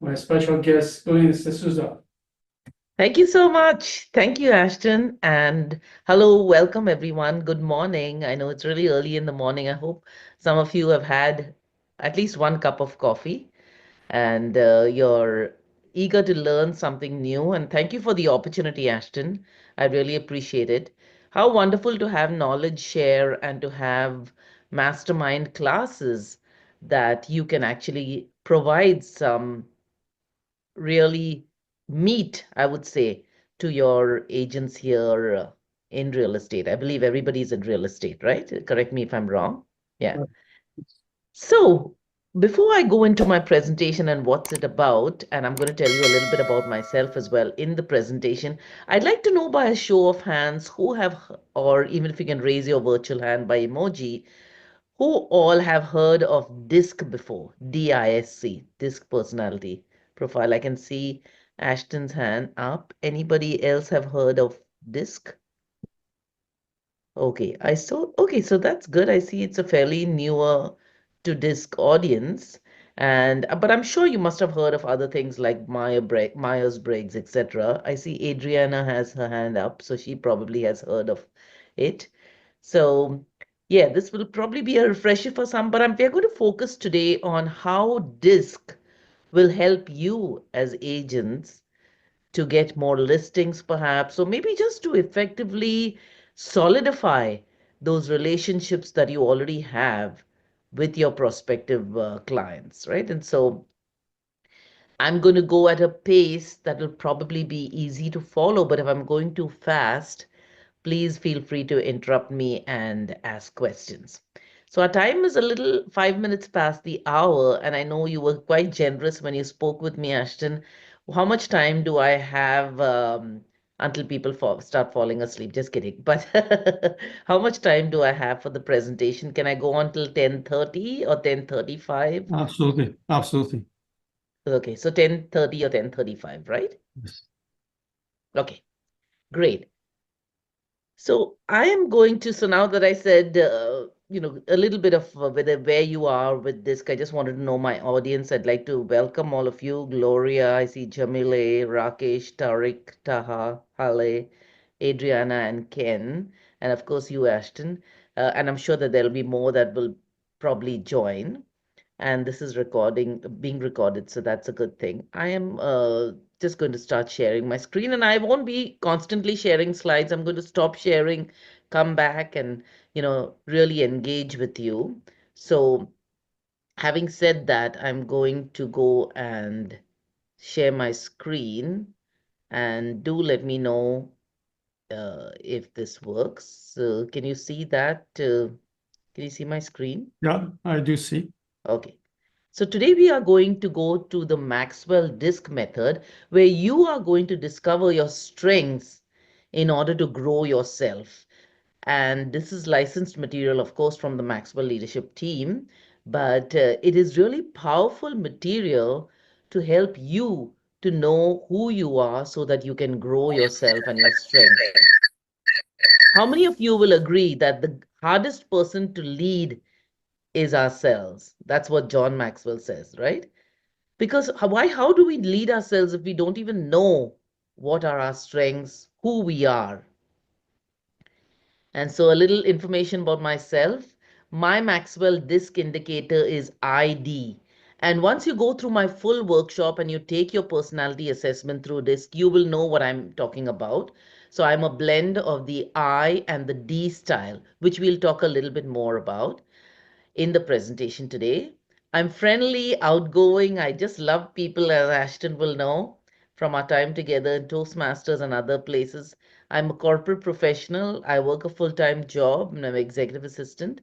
my special guest, Glenda D'Souza. Thank you so much. Thank you, Ashton. And hello, welcome everyone. Good morning. I know it's really early in the morning. I hope some of you have had at least one cup of coffee and you're eager to learn something new. And thank you for the opportunity, Ashton. I really appreciate it. How wonderful to have knowledge share and to have mastermind classes that you can actually provide some really meet, I would say, to your agents here in real estate. I believe everybody's in real estate, right? Correct me if I'm wrong. Yeah. So before I go into my presentation and what's it about, and I'm going to tell you a little bit about myself as well in the presentation, I'd like to know by a show of hands who have, or even if you can raise your virtual hand by emoji, who all have heard of DISC before? DISC, DISC personality profile. I can see Ashton's hand up. Anybody else have heard of DISC? Okay, okay, so that's good. I see it's a fairly newer to DISC audience. And but I'm sure you must have heard of other things like Myers-Briggs, etc. I see Adriana has her hand up, so she probably has heard of it. So, yeah, this will probably be a refresher for some, but we're going to focus today on how DISC will help you as agents to get more listings, perhaps, or maybe just to effectively solidify those relationships that you already have with your prospective clients, right? And so I'm going to go at a pace that will probably be easy to follow, but if I'm going too fast, please feel free to interrupt me and ask questions. So our time is a little 5 minutes past the hour, and I know you were quite generous when you spoke with me, Ashton. How much time do I have until people start falling asleep? Just kidding. But how much time do I have for the presentation? Can I go on till 10:30 or 10:35? Absolutely, absolutely. Okay, so 10:30 or 10:35, right? Yes. Okay, great. So I am going to, so now that I said, a little bit of where you are with this, I just wanted to know my audience. I'd like to welcome all of you. Gloria, I see Jamile, Rakesh, Tariq, Taha, Hale, Adriana, and Ken, and of course you, Ashton. And I'm sure that there'll be more that will probably join, and this is being recorded, so that's a good thing. I am just going to start sharing my screen, and I won't be constantly sharing slides. I'm going to stop sharing, come back, and really engage with you. So having said that, I'm going to go and share my screen, and do let me know if this works. So can you see that? Can you see my screen? Yeah, I do see. Okay. So today we are going to go to the Maxwell disc method, where you are going to discover your strengths in order to grow yourself. And this is licensed material, of course, from the Maxwell leadership team, but it is really powerful material to help you to know who you are so that you can grow yourself and your strengths. How many of you will agree that the hardest person to lead is ourselves? That's what John Maxwell says, right? Because how do we lead ourselves if we don't even know what are our strengths, who we are? And so a little information about myself. My Maxwell disc indicator is ID. And once you go through my full workshop and you take your personality assessment through disc, you will know what I'm talking about. So I'm a blend of the I and the D style, which we'll talk a little bit more about in the presentation today. I'm friendly, outgoing. I just love people, as Ashton will know from our time together in Toastmasters and other places. I'm a corporate professional. I work a full time job and I'm an executive assistant.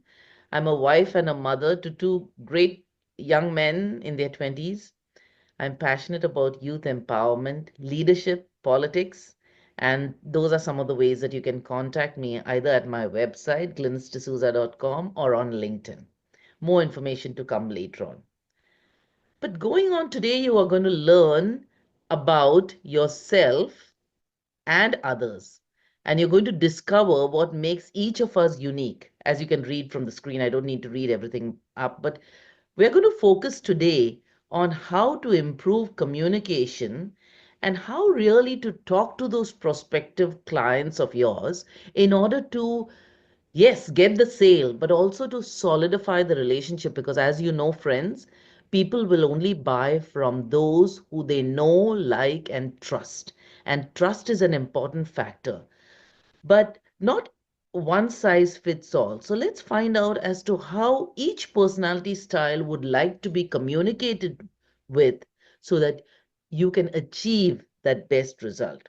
I'm a wife and a mother to two great young men in their 20s. I'm passionate about youth empowerment, leadership, politics, and those are some of the ways that you can contact me either at my website, glynisdesouza.com, or on LinkedIn. More information to come later on. But going on today, you are going to learn about yourself and others. And you're going to discover what makes each of us unique. As you can read from the screen, I don't need to read everything up, but we're going to focus today on how to improve communication and how really to talk to those prospective clients of yours in order to, yes, get the sale, but also to solidify the relationship. Because as you know, friends, people will only buy from those who they know, like, and trust. And trust is an important factor, but not one size fits all. So let's find out as to how each personality style would like to be communicated with so that you can achieve that best result.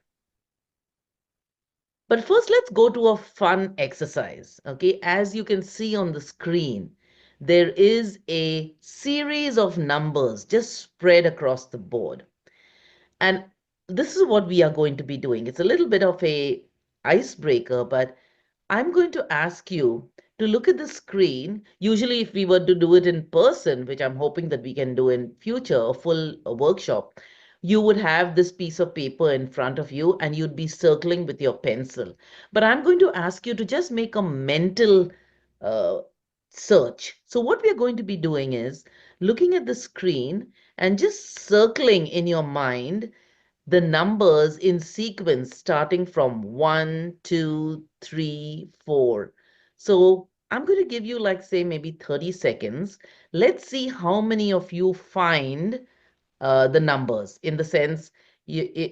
But first, let's go to a fun exercise. Okay, as you can see on the screen, there is a series of numbers just spread across the board. And this is what we are going to be doing. It's a little bit of a icebreaker, but I'm going to ask you to look at the screen. Usually, if we were to do it in person, which I'm hoping that we can do in future, a full workshop, you would have this piece of paper in front of you and you'd be circling with your pencil. But I'm going to ask you to just make a mental uh, search. So what we are going to be doing is looking at the screen and just circling in your mind the numbers in sequence starting from 1, 2, 3, 4. So I'm going to give you, like, say, maybe 30 seconds. Let's see how many of you find the numbers in the sense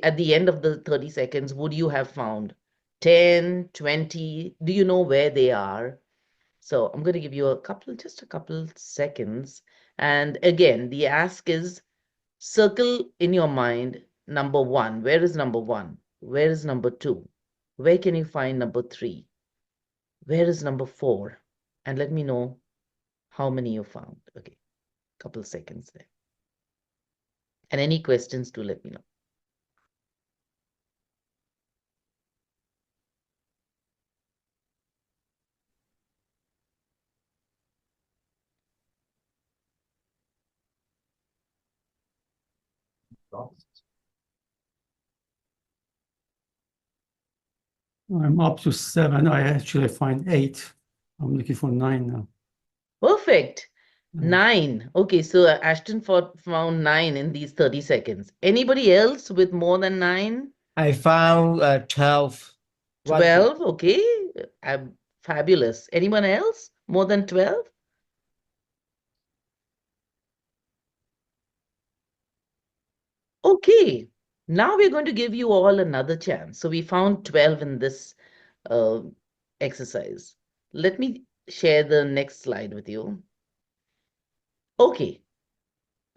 at the end of the 30 seconds, would you have found 10, 20? Do you know where they are? So I'm going to give you just a couple seconds. And again, the ask is circle in your mind number one. Where is number one? Where is number two? Where can you find number three? Where is number four? And let me know how many you found. Okay, couple seconds there. And any questions, do let me know. I'm up to 7. I actually find 8. I'm looking for 9 now. Perfect. Mm. 9. Okay, so Ashton found 9 in these 30 seconds. Anybody else with more than 9? I found 12. 12. Okay, fabulous. Anyone else? More than 12? Okay, now we're going to give you all another chance. So we found 12 in this uh, exercise. Let me share the next slide with you. Okay,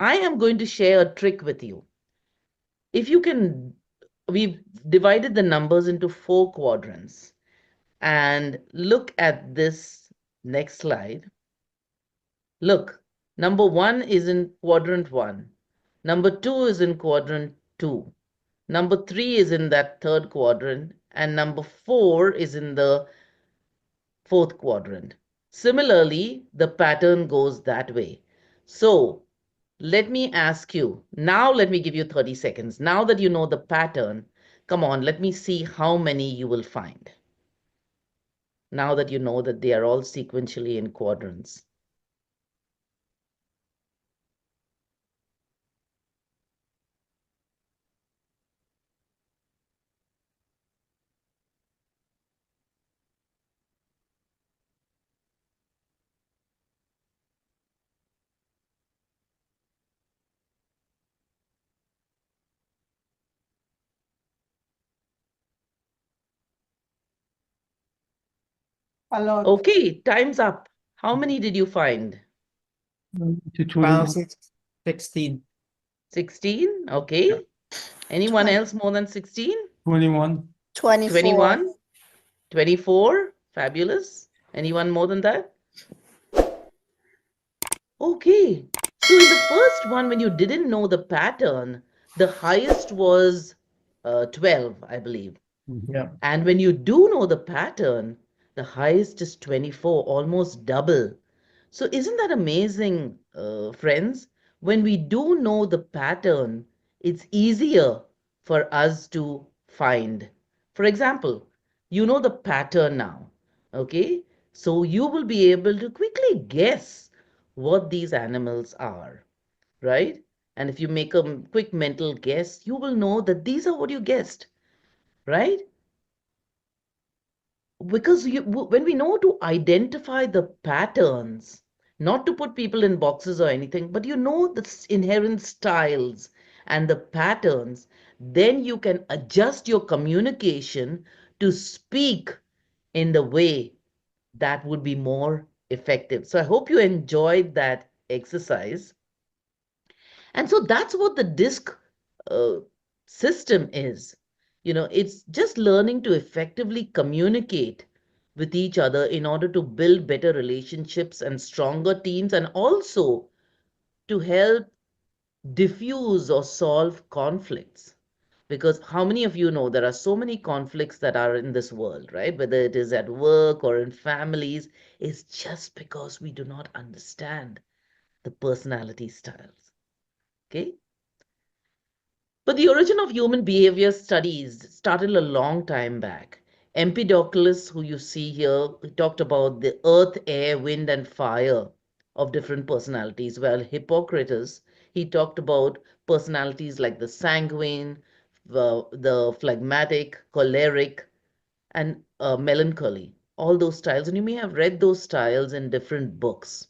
I am going to share a trick with you. If you can, we've divided the numbers into 4 quadrants. And look at this next slide. Look, number 1 is in quadrant 1. Number 2 is in quadrant 2. Number 3 is in that third quadrant. And number 4 is in the fourth quadrant. Similarly, the pattern goes that way. So let me ask you, now let me give you 30 seconds. Now that you know the pattern, come on, let me see how many you will find. Now that you know that they are all sequentially in quadrants. A lot. Okay, time's up. How many did you find? To Found 21. 16. 16? Okay. Anyone else more than 16? 21. 24. 21? 24? Fabulous. Anyone more than that? Okay. So in the first one, when you didn't know the pattern, the highest was 12, I believe. Yeah. And when you do know the pattern, the highest is 24, almost double. So isn't that amazing, friends? When we do know the pattern, it's easier for us to find. For example, you know the pattern now, okay? So you will be able to quickly guess what these animals are, right? And if you make a quick mental guess, you will know that these are what you guessed, right? Because when we know to identify the patterns, not to put people in boxes or anything, but you know the inherent styles and the patterns, then you can adjust your communication to speak in the way that would be more effective. So I hope you enjoyed that exercise. And so that's what the DISC uh, system is. It's just learning to effectively communicate with each other in order to build better relationships and stronger teams, and also to help diffuse or solve conflicts. Because how many of you know there are so many conflicts that are in this world, right? Whether it is at work or in families, it's just because we do not understand the personality styles. Okay. But the origin of human behavior studies started a long time back. Empedocles, who you see here, he talked about the earth, air, wind, and fire of different personalities. While Hippocrates, he talked about personalities like the sanguine, the phlegmatic, choleric, and melancholy. All those styles. And you may have read those styles in different books.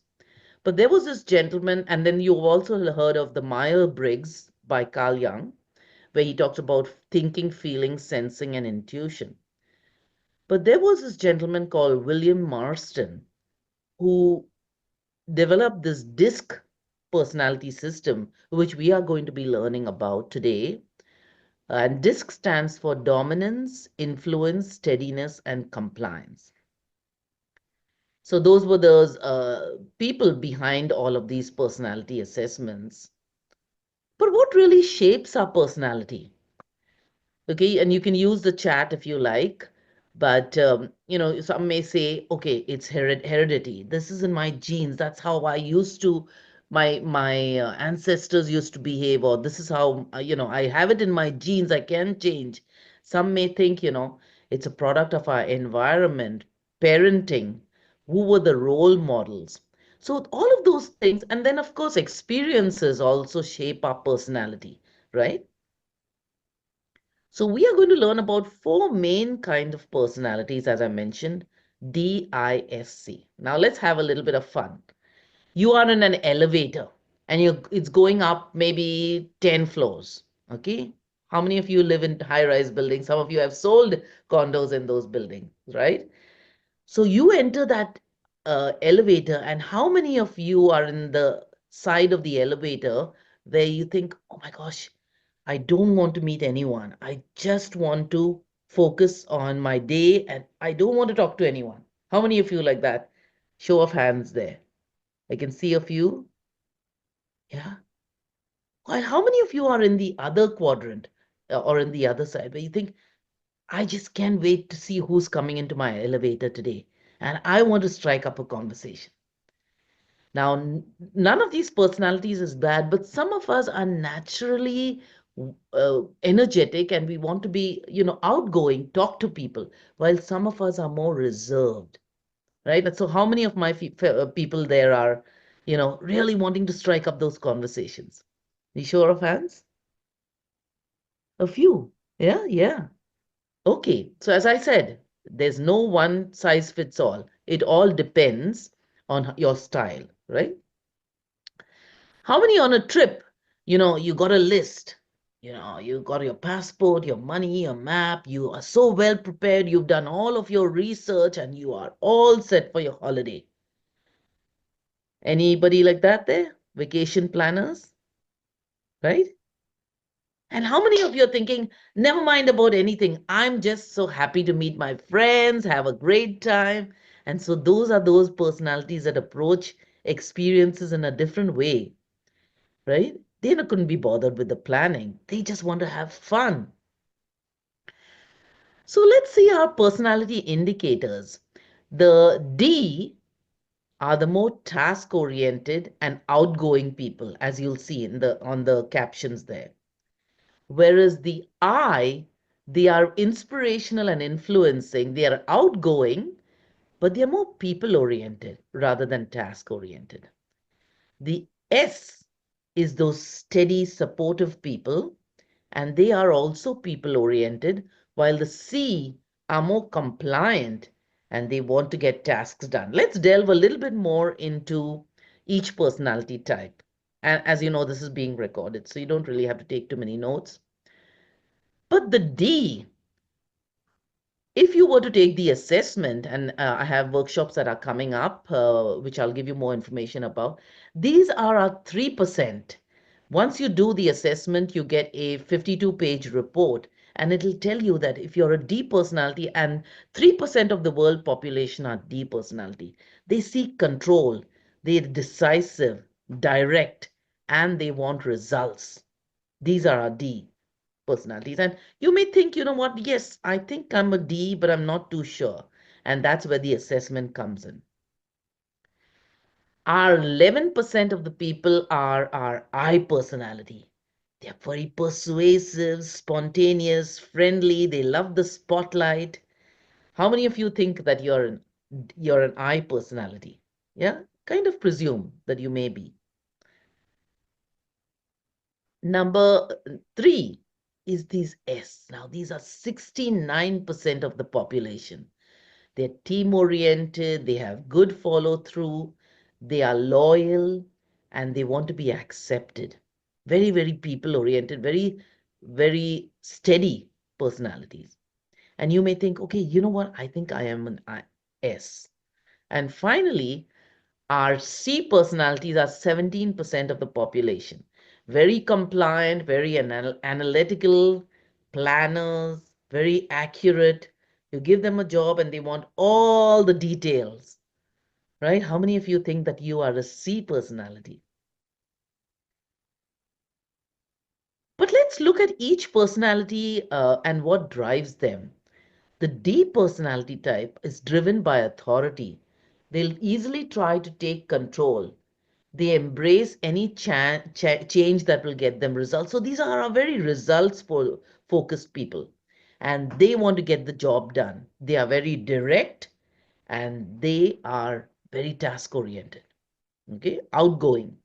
But there was this gentleman, and then you've also heard of the Myers-Briggs by Carl Jung, where he talks about thinking, feeling, sensing, and intuition. But there was this gentleman called William Marston who developed this DISC personality system, which we are going to be learning about today. And DISC stands for dominance, influence, steadiness, and compliance. So those were those people behind all of these personality assessments. But what really shapes our personality? Okay, and you can use the chat if you like, but some may say, okay, it's heredity. This is in my genes. That's how I used to, my ancestors used to behave, or this is how I have it in my genes. I can't change. Some may think, it's a product of our environment, parenting, who were the role models. So all of those things, and then of course experiences also shape our personality, right? So we are going to learn about four main kind of personalities, as I mentioned, DISC. Now let's have a little bit of fun. You are in an elevator and it's going up maybe 10 floors. Okay. How many of you live in high-rise buildings? Some of you have sold condos in those buildings, right? So you enter that elevator, and how many of you are in the side of the elevator where you think, oh my gosh, I don't want to meet anyone. I just want to focus on my day and I don't want to talk to anyone. How many of you like that? Show of hands there. I can see a few. Yeah. Well, how many of you are in the other quadrant or in the other side where you think, I just can't wait to see who's coming into my elevator today and I want to strike up a conversation? Now, none of these personalities is bad, but some of us are naturally energetic and we want to be, outgoing, talk to people, while some of us are more reserved, right? And so, how many of my people there are, really wanting to strike up those conversations? You show of hands? A few. Yeah, yeah. Okay. So, as I said, there's no one size fits all. It all depends on your style, right? How many on a trip, you got a list, you got your passport, your money, your map, you are so well prepared, you've done all of your research and you are all set for your holiday. Anybody like that there? Vacation planners, right? And how many of you are thinking, never mind about anything, I'm just so happy to meet my friends, have a great time. And so those are those personalities that approach experiences in a different way, right? They couldn't be bothered with the planning. They just want to have fun. So let's see our personality indicators. The D are the more task-oriented and outgoing people, as you'll see on the captions there. Whereas the I, they are inspirational and influencing. They are outgoing, but they are more people-oriented rather than task-oriented. The S is those steady, supportive people, and they are also people-oriented, while the C are more compliant and they want to get tasks done. Let's delve a little bit more into each personality type. And as you know, this is being recorded, so you don't really have to take too many notes. But the D, if you were to take the assessment, and I have workshops that are coming up, which I'll give you more information about, these are our 3%. Once you do the assessment, you get a 52-page report, and it'll tell you that if you're a D personality, and 3% of the world population are D personality, they seek control, they're decisive, direct, and they want results. These are our D personalities. And you may think, you know what, yes, I think I'm a D, but I'm not too sure. And that's where the assessment comes in. Our 11% of the people are our I personality. They're very persuasive, spontaneous, friendly. They love the spotlight. How many of you think that you're an I personality? Yeah, kind of presume that you may be. Number 3 is these S. Now, these are 69% of the population. They're team-oriented, they have good follow-through, they are loyal, and they want to be accepted. Very, very people-oriented, very, very steady personalities. And you may think, okay, you know what? I think I am an S. And finally, our C personalities are 17% of the population. Very compliant, very analytical, planners, very accurate. You give them a job and they want all the details, right? How many of you think that you are a C personality? But let's look at each personality and what drives them. The D personality type is driven by authority. They'll easily try to take control. They embrace any change that will get them results. So these are very results focused people, and they want to get the job done. They are very direct and they are very task oriented, okay, outgoing.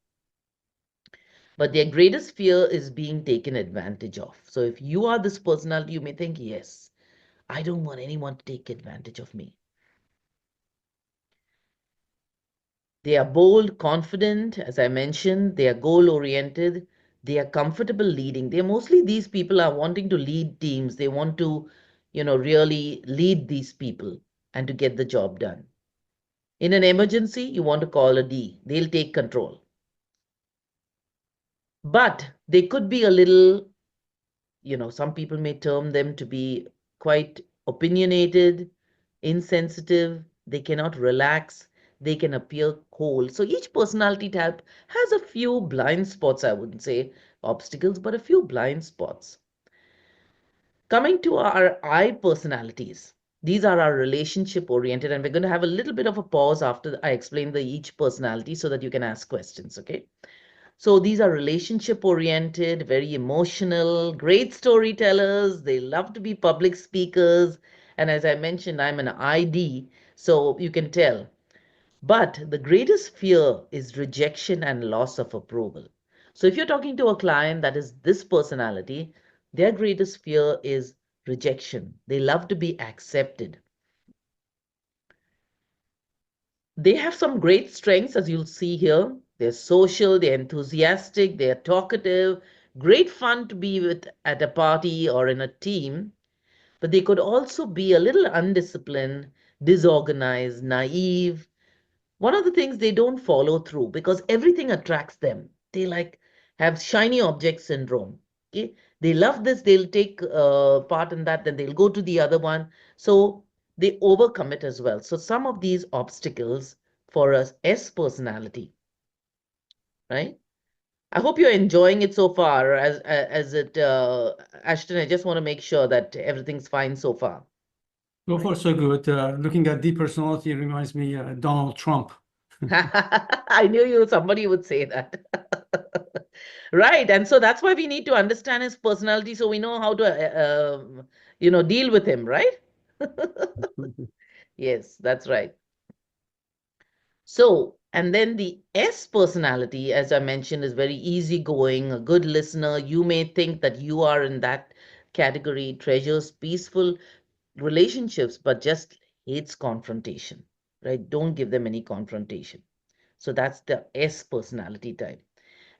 But their greatest fear is being taken advantage of. So if you are this personality, you may think, yes, I don't want anyone to take advantage of me. They are bold, confident, as I mentioned. They are goal-oriented. They are comfortable leading. They are mostly, these people are wanting to lead teams. They want to, really lead these people and to get the job done. In an emergency, you want to call a D. They'll take control. But they could be a little, some people may term them to be quite opinionated, insensitive, they cannot relax, they can appear cold. So each personality type has a few blind spots, I wouldn't say obstacles, but a few blind spots. Coming to our I personalities, these are our relationship oriented, and we're going to have a little bit of a pause after I explain each personality so that you can ask questions, okay? So these are relationship oriented, very emotional, great storytellers. They love to be public speakers. And as I mentioned, I'm an ID, so you can tell. But the greatest fear is rejection and loss of approval. So if you're talking to a client that is this personality, their greatest fear is rejection. They love to be accepted. They have some great strengths, as you'll see here. They're social, they're enthusiastic, they're talkative, great fun to be with at a party or in a team. But they could also be a little undisciplined, disorganized, naive. One of the things, they don't follow through because everything attracts them. They have shiny object syndrome. Okay, they love this, they'll take part in that, then they'll go to the other one. So they overcome it as well. So some of these obstacles for us S personality, right? I hope you're enjoying it so far. As it, Ashton, I just want to make sure that everything's fine so far. So far, so good. Looking at D personality reminds me Donald Trump. I knew somebody would say that. Right. And so that's why we need to understand his personality so we know how to, deal with him, right? Yes, that's right. So And then the S personality, as I mentioned, is very easygoing, a good listener. You may think that you are in that category, treasures peaceful relationships, but just hates confrontation, right? Don't give them any confrontation. So that's the S personality type.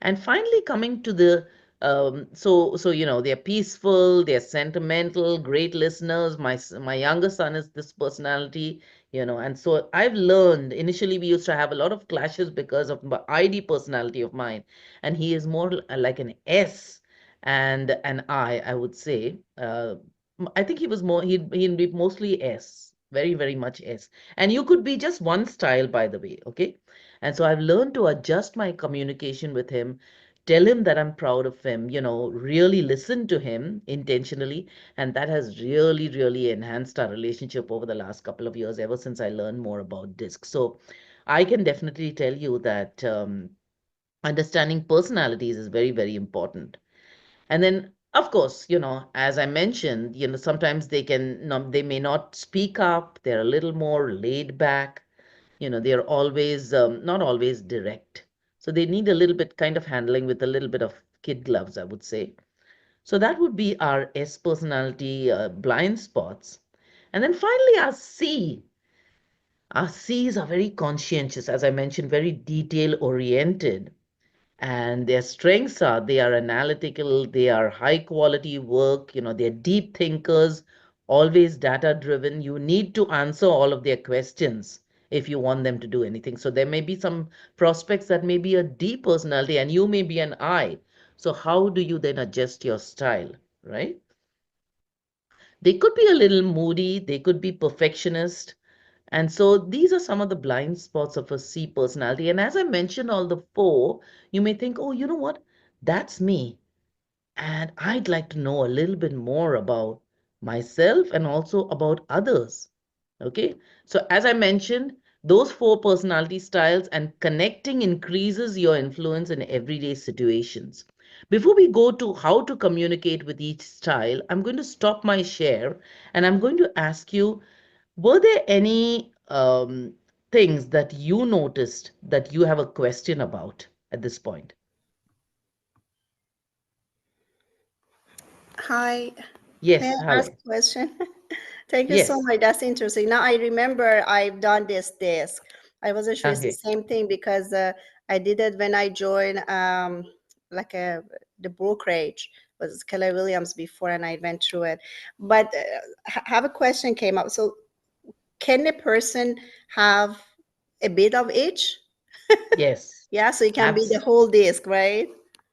And finally, coming to the they're peaceful, they're sentimental, great listeners. My younger son is this personality, and so I've learned. Initially, we used to have a lot of clashes because of the ID personality of mine, and he is more like an S and an I would say. I think he was more he'd be mostly S, very very much S. And you could be just one style, by the way, okay? And so I've learned to adjust my communication with him, tell him that I'm proud of him, really listen to him intentionally. And that has really, really enhanced our relationship over the last couple of years, ever since I learned more about DISC. So I can definitely tell you that understanding personalities is very, very important. And then, of course, as I mentioned, sometimes they may not speak up, they're a little more laid back, they're always not always direct, so they need a little bit kind of handling with a little bit of kid gloves, I would say. So that would be our S personality blind spots. And then finally our C's are very conscientious, as I mentioned, very detail oriented. And their strengths are they are analytical, they are high quality work, they're deep thinkers, always data driven. You need to answer all of their questions if you want them to do anything. So there may be some prospects that may be a D personality and you may be an I. So how do you then adjust your style, right? They could be a little moody, they could be perfectionist. And so these are some of the blind spots of a C personality. And as I mentioned, all the four, you may think, oh, you know what? That's me. And I'd like to know a little bit more about myself and also about others. Okay. So, as I mentioned, those four personality styles and connecting increases your influence in everyday situations. Before we go to how to communicate with each style, I'm going to stop my share and I'm going to ask you, were there any things that you noticed that you have a question about at this point? Hi, may Yes, I ask hello. a question? Thank you so Yes. much. That's interesting. Now I remember I've done this disc. I wasn't sure it's the Okay. same thing because I did it when I joined like a the brokerage was Keller Williams before, and I went through it. But have a question came up. So can a person have a bit of each? Yes. Yeah, so it can be the Abs whole disc, right?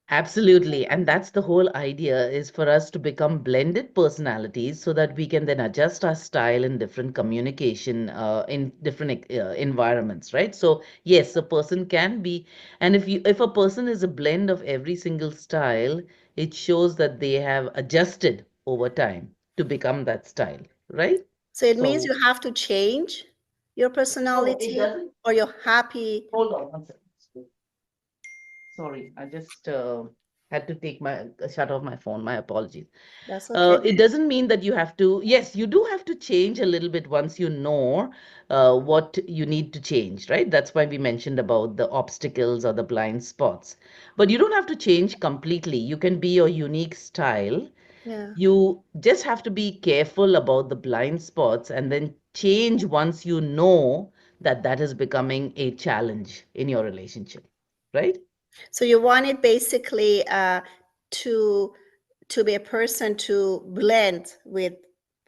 Absolutely. And that's the whole idea is for us to become blended personalities so that we can then adjust our style in different communication, in different environments, right? So yes, a person can be, and if a person is a blend of every single style, it shows that they have adjusted over time to become that style, right? So it means So you have to change your no, it personality, doesn't. or you're happy. Hold on one second. Sorry, I just had to take my shut off my phone. My apologies. That's okay. It doesn't mean that you have to, yes, you do have to change a little bit once you know what you need to change, right? That's why we mentioned about the obstacles or the blind spots. But you don't have to change completely. You can be your unique style. Yeah. You just have to be careful about the blind spots and then change once you know that that is becoming a challenge in your relationship, right? So you want it basically to to be a person to blend with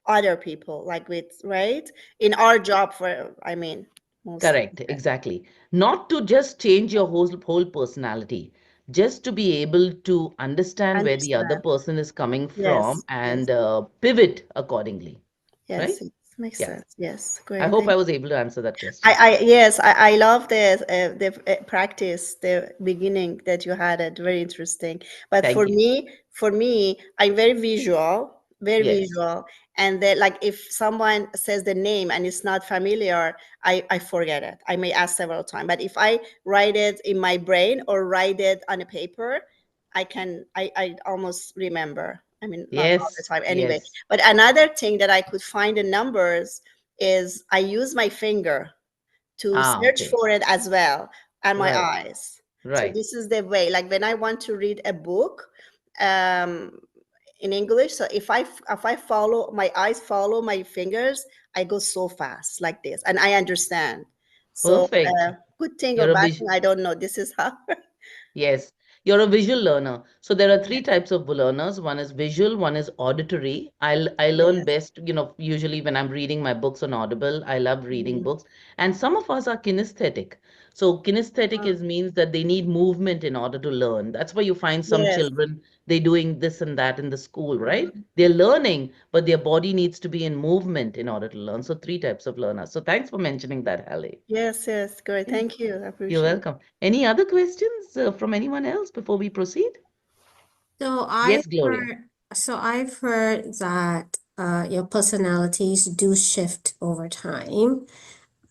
other people, like with, right? In our job, for I mean, mostly. Correct, exactly. Not to just change your whole personality, just to be able to understand where the other Understand. person is coming from Yes, yes, and pivot accordingly, yes. right? It makes Yeah. sense. Yes, I great. hope I Thank was able to answer that question. I yes, I love the practice, the beginning that you had it, very interesting. But Thank you. for me, I'm very Yes. visual, and that like if someone says the name and it's not familiar, I forget it. I may ask several times, but if I write it in my brain or write it on a paper, I almost remember. I mean, not all the Yes. time anyway. Yes. But another thing that I could find the numbers is I use my finger to search Okay. for it as well, and my Right. eyes. So Right. this is the way, like when I want to read a book um, in English, so if I follow, my eyes follow my fingers, I go so fast like this, and I understand. So Perfect. good thing or You're a bad vis thing, I don't know. This is how. Yes, you're a visual learner. So there are three types of learners. One is visual, one is auditory. I learn Yes. best, usually when I'm reading my books on Audible. I love reading Mhm. books. And some of us are kinesthetic. So kinesthetic Ah, is means that they need movement in order to learn. That's why you find some yes. children, they doing this and that in the school, right? Mhm. They're learning, but their body needs to be in movement in order to learn. So three types of learners. So thanks for mentioning that, Halle. Yes, yes, great. Yeah. Thank you. I You're appreciate it. welcome. Any other questions from anyone else before we proceed? So Yes, I've Gloria. heard, so I've heard that your personalities do shift over time.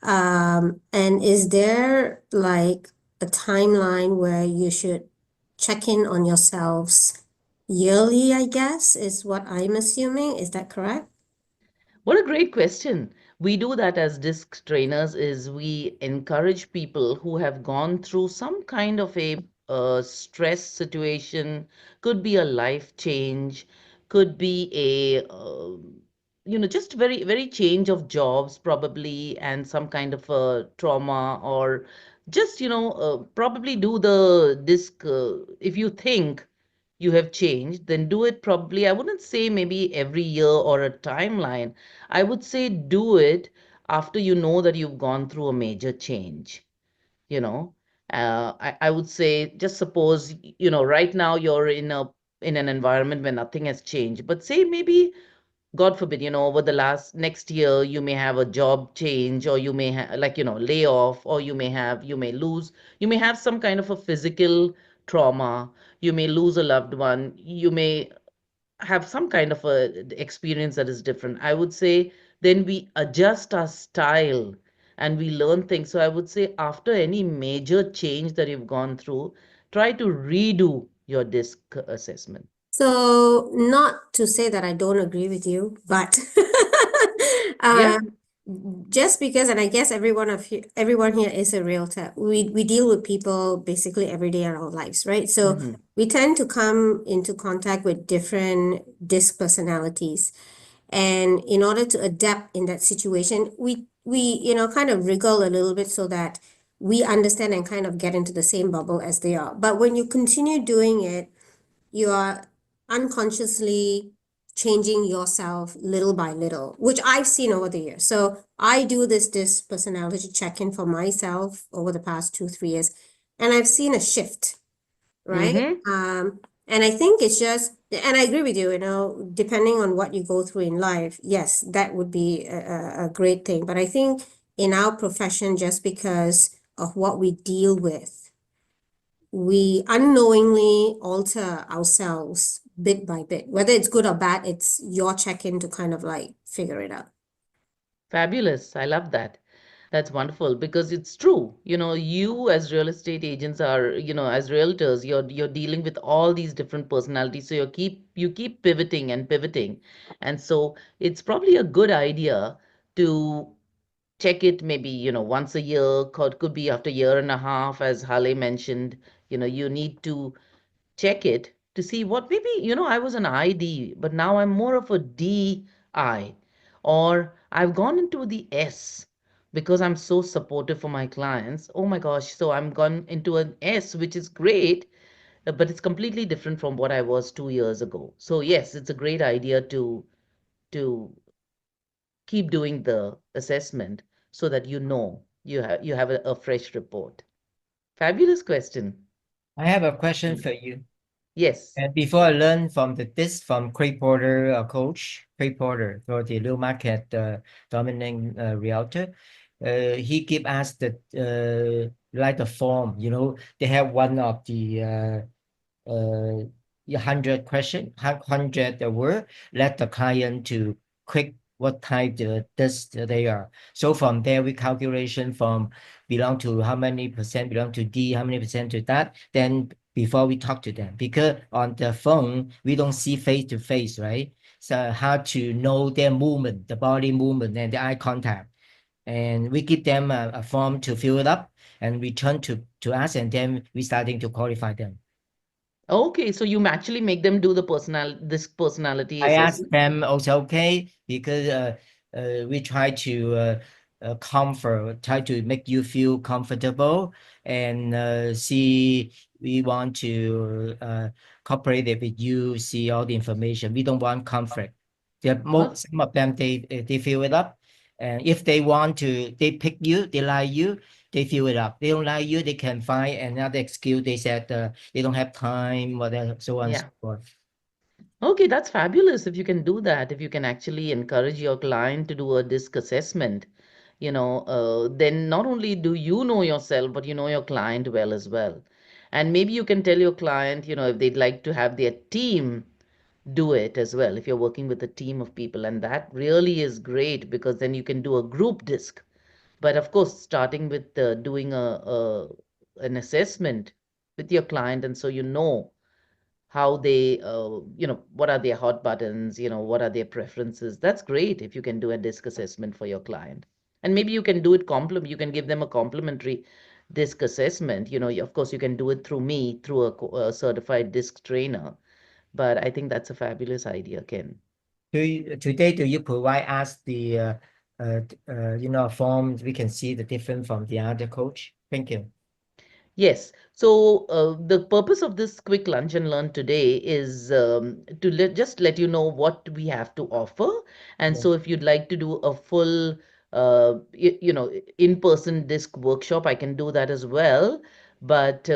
And is there like a timeline where you should check in on yourselves yearly, I guess, is what I'm assuming. Is that correct? What a great question. We do that as disc trainers is we encourage people who have gone through some kind of a stress situation, could be a life change, could be a just very very change of jobs probably, and some kind of a trauma, or just probably do the disc. If you think you have changed, then do it probably. I wouldn't say maybe every year or a timeline. I would say do it after you know that you've gone through a major change. You know, I would say just suppose right now you're in an environment where nothing has changed, but say maybe God forbid, over the last next year, you may have a job change, or you may have like, layoff, or you may have some kind of a physical trauma. You may lose a loved one. You may have some kind of a experience that is different. I would say then we adjust our style and we learn things. So I would say after any major change that you've gone through, try to redo your disc assessment. So, not to say that I don't agree with you, but Yeah. uh, just because, and I guess everyone here is a realtor. We deal with people basically every day in our lives, right? So Hmm. we tend to come into contact with different disc personalities, and in order to adapt in that situation, we kind of wriggle a little bit so that we understand and kind of get into the same bubble as they are. But when you continue doing it, you are unconsciously changing yourself little by little, which I've seen over the years. So I do this personality check-in for myself over the past 2, 3 years, and I've seen a shift, right? Hmm. And I think it's just, and I agree with you, depending on what you go through in life, yes, that would be a great thing. But I think in our profession, just because of what we deal with, we unknowingly alter ourselves bit by bit. Whether it's good or bad, it's your check-in to kind of like figure it out. Fabulous. I love that. That's wonderful because it's true. You as real estate agents are, as realtors, you're dealing with all these different personalities. So you keep pivoting and pivoting. And so it's probably a good idea to check it maybe, once a year, could be after a year and a half, as Hale mentioned. You need to check it to see what maybe, I was an ID, but now I'm more of a DI, or I've gone into the S because I'm so supportive for my clients. Oh my gosh. So I'm gone into an S, which is great, but it's completely different from what I was 2 years ago. So yes, it's a great idea to keep doing the assessment so that you have a fresh report. Fabulous question. I have a question for you. Yes. And before I learn from this from Craig Porter, coach Craig Porter for the real market dominant realtor, he give us like the form. They have one of the 100 question, 100 word. Let the client to click what type this they are. So from there we calculation from belong to how many percent belong to D, how many percent to that. Then before we talk to them, because on the phone we don't see face to face, right? So how to know their movement, the body movement and the eye contact. and we give them a form to fill it up and return to us, and then we starting to qualify them. Okay, so you actually make them do this personality I asked assessment? them also, okay, because we try to try to make you feel comfortable, and see, we want to cooperate with you, see all the information. We don't want conflict. Some of them, they fill it up, and if they want to, they pick you, they like you, they fill it up. They don't like you, they can find another excuse. They said they don't have time, whatever, so on and so Yeah. forth. Okay, that's fabulous if you can do that, if you can actually encourage your client to do a disc assessment, then not only do you know yourself, but you know your client well as well. And maybe you can tell your client, if they'd like to have their team do it as well, if you're working with a team of people. And that really is great because then you can do a group disc. But of course, starting with doing an assessment with your client, and so you know how they, what are their hot buttons, what are their preferences. That's great if you can do a disc assessment for your client. And maybe you can do it you can give them a complimentary disc assessment. Of course, you can do it through me, through a certified disc trainer. But I think that's a fabulous idea, Ken. Today, do you provide us the forms we can see the difference from the other coach? Thank you. Yes. So the purpose of this quick lunch and learn today is to just let you know what we have to offer. And Yeah. so if you'd like to do a full, in-person disc workshop, I can do that as well. But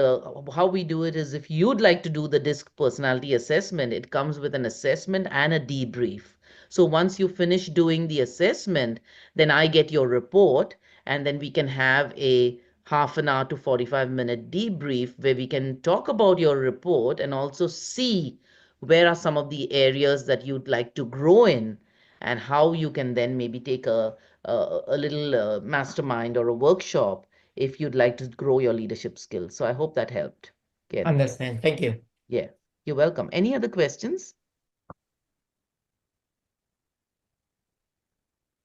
how we do it is if you'd like to do the disc personality assessment, it comes with an assessment and a debrief. So once you finish doing the assessment, then I get your report, and then we can have a half an hour to 45-minute debrief where we can talk about your report and also see where are some of the areas that you'd like to grow in, and how you can then maybe take a little mastermind or a workshop if you'd like to grow your leadership skills. So I hope that helped. Ken. Understand. Thank you. Yeah, you're welcome. Any other questions?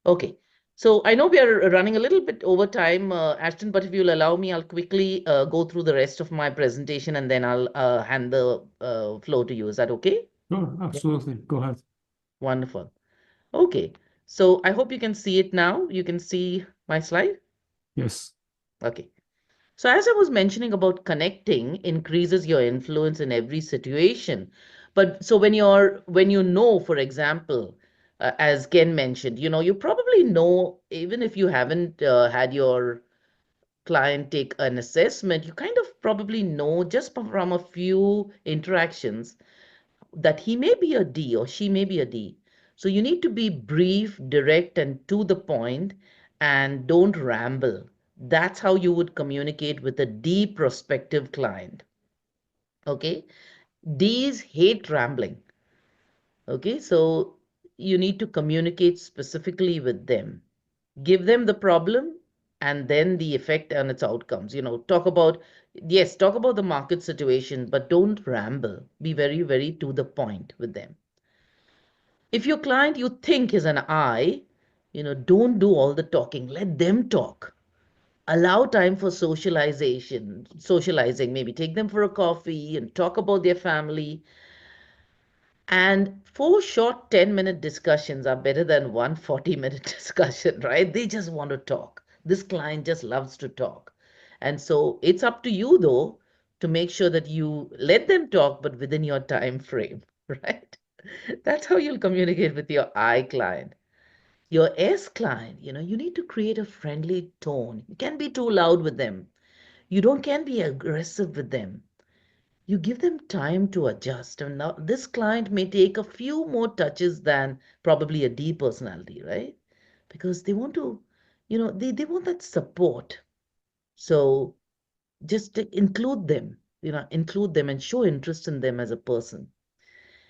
Okay. So I know we are running a little bit over time, Ashton, but if you'll allow me, I'll quickly go through the rest of my presentation and then I'll hand the floor to you. Is that okay? Sure, absolutely. Go ahead. Wonderful. Okay. So I hope you can see it now. You can see my slide? Yes. Okay. So as I was mentioning about connecting increases your influence in every situation. But so when you know, for example, as Ken mentioned, you probably know, even if you haven't had your client take an assessment, you kind of probably know just from a few interactions that he may be a D or she may be a D. So you need to be brief, direct, and to the point, and don't ramble. That's how you would communicate with a D prospective client. Okay. D's hate rambling. Okay. So you need to communicate specifically with them. Give them the problem and then the effect and its outcomes. Talk about the market situation, but don't ramble. Be very, very to the point with them. If your client you think is an I, don't do all the talking. Let them talk. Allow time for socializing, maybe take them for a coffee and talk about their family. And 4 short 10-minute discussions are better than one 40-minute discussion, right? They just want to talk. This client just loves to talk. And so it's up to you, though, to make sure that you let them talk, but within your time frame, right? That's how you'll communicate with your I client. Your S client, you need to create a friendly tone. You can't be too loud with them. You don't can be aggressive with them. You give them time to adjust. And now this client may take a few more touches than probably a D personality, right? Because they want to, they want that support. So just include them and show interest in them as a person.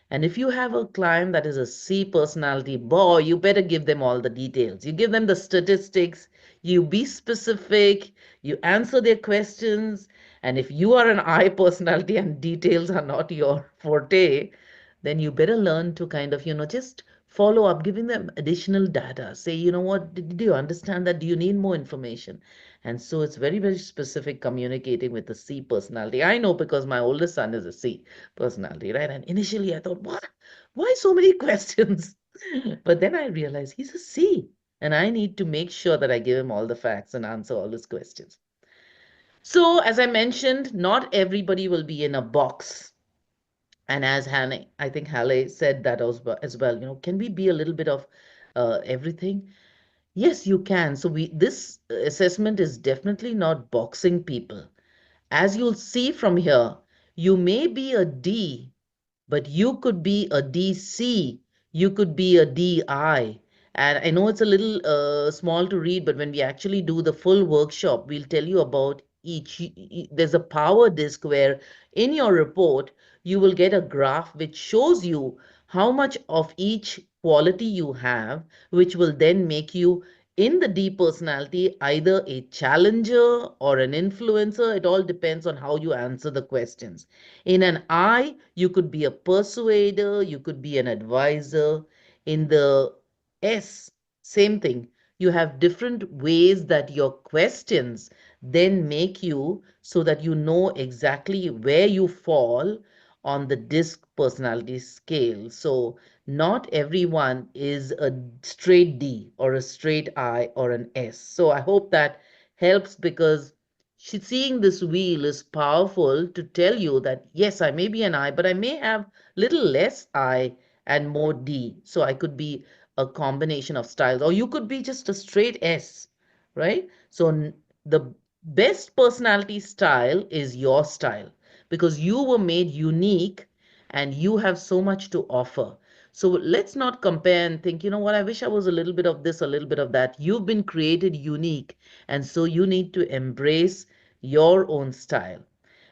And if you have a client that is a C personality, boy, you better give them all the details. You give them the statistics, you be specific, you answer their questions. And if you are an I personality and details are not your forte, then you better learn to kind of, just follow up, giving them additional data. Say, you know what, did you understand that? Do you need more information? And so it's very, very specific communicating with the C personality. I know because my oldest son is a C personality, right? And initially I thought, what? Why so many questions? But then I realized he's a C, and I need to make sure that I give him all the facts and answer all his questions. So, as I mentioned, not everybody will be in a box. And as Hannah, I think Halle said that as well, can we be a little bit of everything? Yes, you can. So this assessment is definitely not boxing people. As you'll see from here, you may be a D, but you could be a DC, you could be a DI. And I know it's a little small to read, but when we actually do the full workshop, we'll tell you about each. There's a power disk where in your report, you will get a graph which shows you how much of each quality you have, which will then make you in the D personality either a challenger or an influencer. It all depends on how you answer the questions. In an I, you could be a persuader, you could be an advisor. In the S, same thing. You have different ways that your questions then make you so that you know exactly where you fall on the DISC personality scale. So not everyone is a straight D or a straight I or an S. So I hope that helps, because seeing this wheel is powerful to tell you that, yes, I may be an I, but I may have little less I and more D. So I could be a combination of styles, or you could be just a straight S, right? So the best personality style is your style, because you were made unique and you have so much to offer. So let's not compare and think, you know what, I wish I was a little bit of this, a little bit of that. You've been created unique. And so you need to embrace your own style.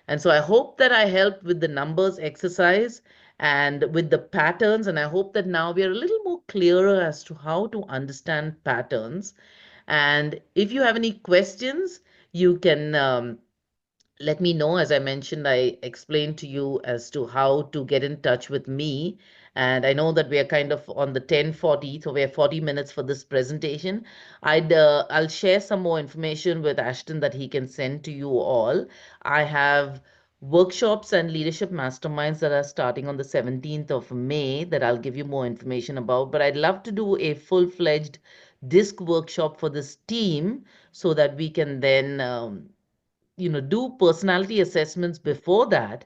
And so I hope that I helped with the numbers exercise and with the patterns. And I hope that now we are a little more clearer as to how to understand patterns. And if you have any questions, you can let me know. As I mentioned, I explained to you as to how to get in touch with me. And I know that we are kind of on the 10:40, so we have 40 minutes for this presentation. I'll share some more information with Ashton that he can send to you all. I have workshops and leadership masterminds that are starting on the 17th of May that I'll give you more information about. But I'd love to do a full-fledged DISC workshop for this team so that we can then do personality assessments before that,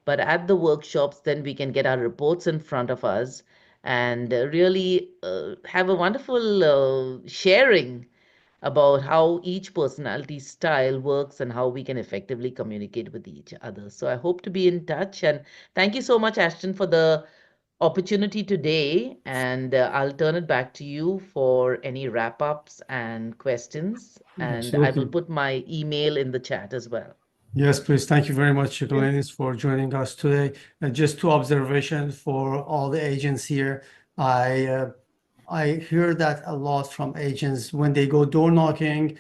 but at the workshops, then we can get our reports in front of us and really have a wonderful sharing about how each personality style works and how we can effectively communicate with each other. So I hope to be in touch, and thank you so much, Ashton, for the opportunity today, and I'll turn it back to you for any wrap-ups and questions, and I will Absolutely. put my email in the chat as well. Yes, please. Thank you very much, Glenis, for joining us today. And just two observations for all the agents here. I hear that a lot from agents when they go door knocking.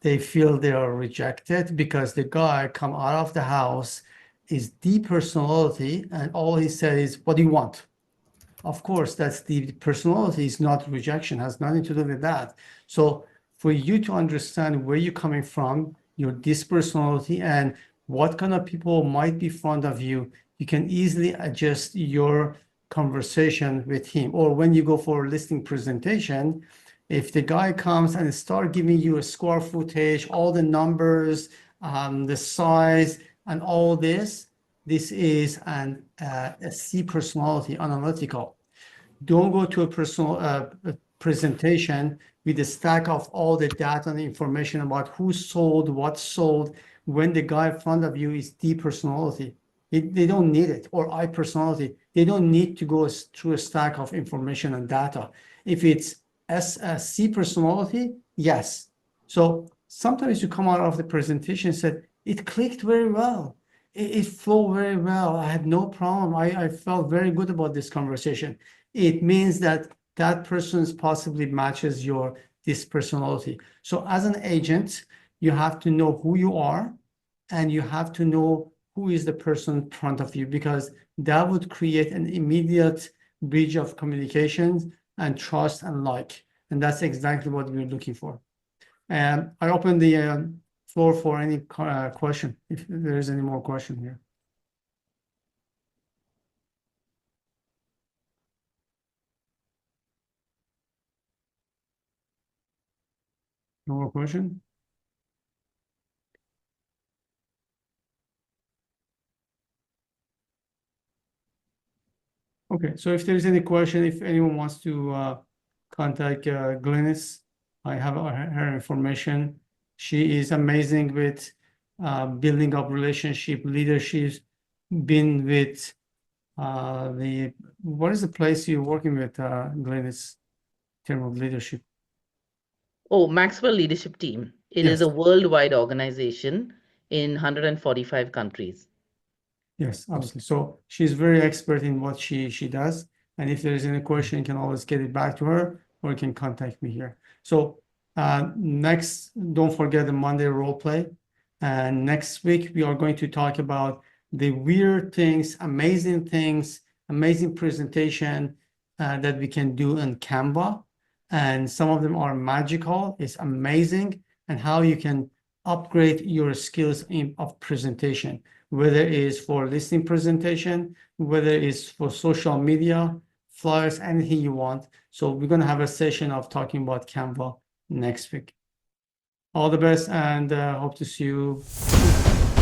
They feel they are rejected because the guy come out of the house is the personality, and all he said is, "What do you want?" Of course, that's the personality, is not rejection, has nothing to do with that. So for you to understand where you're coming from, your dispersonality, and what kind of people might be in front of you, you can easily adjust your conversation with him. Or when you go for a listing presentation, if the guy comes and start giving you a square footage, all the numbers, the size, and all this, this is a C personality, analytical. Don't go to a personal presentation with a stack of all the data and information about who sold, what sold, when the guy in front of you is D personality. They don't need it, or I personality. They don't need to go through a stack of information and data. If it's C personality, yes. So sometimes you come out of the presentation and said, it clicked very well. It flowed very well. I had no problem. I felt very good about this conversation. It means that that person possibly matches this personality. So as an agent, you have to know who you are, and you have to know who is the person in front of you, because that would create an immediate bridge of communications and trust and like. And that's exactly what we're looking for. And I open the floor for any question, if there is any more question here. No more question? Okay, so if there's any question, if anyone wants to contact Glynis, I have her information. She is amazing with building up relationship, leadership, been with what is the place you're working with, Glynis, in terms of leadership? Oh, Maxwell Leadership Team. It is Yes. a worldwide organization in 145 countries. Yes, obviously. So she's very expert in what she does. And if there is any question, you can always get it back to her or you can contact me here. So next, don't forget the Monday role play. And next week, we are going to talk about the weird things, amazing presentation that we can do in Canva. And some of them are magical. It's amazing. And how you can upgrade your skills of presentation, whether it is for listing presentation, whether it's for social media, flyers, anything you want. So we're going to have a session of talking about Canva next week. All the best and hope to see you soon.